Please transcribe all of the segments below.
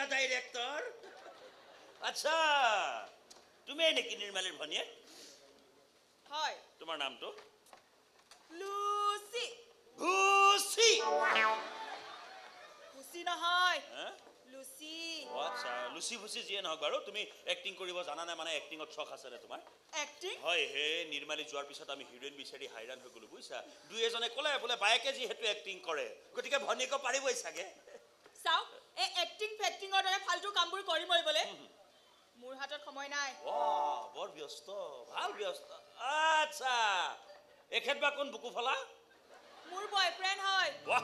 দা director আচ্ছা তুমি নেকি নির্মালীর ভনিয়ে হয় তোমার নামটো লুচি ভুচি ভুচি নহয় হ্যাঁ লুচি আচ্ছা লুচি ভুচি যিয়ে নহওক বাৰু তুমি এক্টিং কৰিব জানা নাই মানে এক্টিঙত চখ আছে নে তোমাৰ এক্টিং হয় হে নিৰ্মালী যোৱাৰ পিছত আমি হিৰোইন বিচাৰি হাইৰাণ হৈ গ'লো বুজিছা দুই এজনে ক'লে বোলে বায়েকে যিহেতু এক্টিং কৰে গতিকে ভনীয়েকো পাৰিবই চাগে চাওক এই এক্টিং ফেক্টিঙৰ দৰে ফাল্টু কামবোৰ কৰি মৰিবলৈ মোৰ হাতত সময় নাই বৰ ব্যস্ত ভাল ব্যস্ত আচ্ছা এখেত বা কোন বুকু ফলা মোৰ বয়ফ্ৰেণ্ড হয় বাহ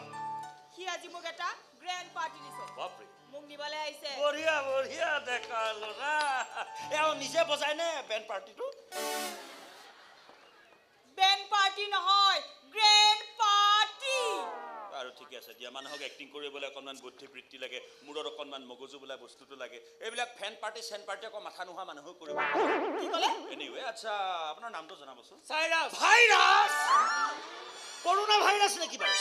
সি আজি মোক এটা গ্ৰেণ্ড পাৰ্টি দিছে বাপৰে মোক নিবলৈ আহিছে বঢ়িয়া বঢ়িয়া দেখালো না এওঁ নিজে বজাই নে বেণ্ড পাৰ্টিটো বেণ্ড পাৰ্টি নহয় গ্ৰেণ্ড পাৰ্টি আৰু ঠিকে আছে দিয়া মানুহক এক্টিং কৰিবলৈ অকণমান বুদ্ধিবৃত্তি লাগে মূৰত অকণমান মগজু বোলা বস্তুটো লাগে এইবিলাক ফেন পাৰ্টি চেন পাৰ্টি আকৌ মাথা নোহোৱা মানুহো কৰিব কি ক'লে এনিৱে আচ্ছা আপোনাৰ নামটো জনাবচোন চাইৰাছ ভাইৰাছ কৰোণা ভাইৰাছ নেকি বাৰু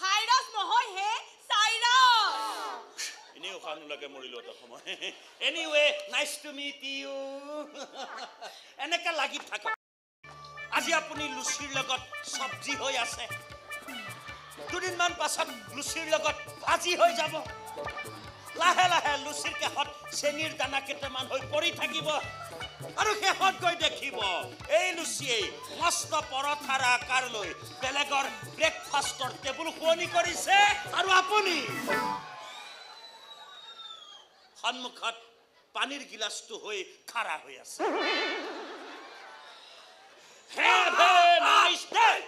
ভাইৰাছ নহয় হে চাইৰাছ এনেই উশাহ নোলাকে মৰিলো এটা সময় anyway nice to meet you এনেকে লাগি থাকক আজি আপুনি লুচিৰ লগত চব্জি হৈ আছে দুদিনমান পাছত লুচিৰ লগত ভাজি হৈ যাব লাহে লাহে লুচিৰ কাষত চেনিৰ দানা কেইটামান হৈ পৰি থাকিব আৰু শেষত গৈ দেখিব এই লুচিয়ে মস্ত পৰঠাৰ আকাৰ লৈ বেলেগৰ ব্ৰেকফাষ্টৰ টেবুল শুৱনি কৰিছে আৰু আপুনি সন্মুখত পানীৰ গিলাচটো হৈ খাৰা হৈ আছে Have a nice day!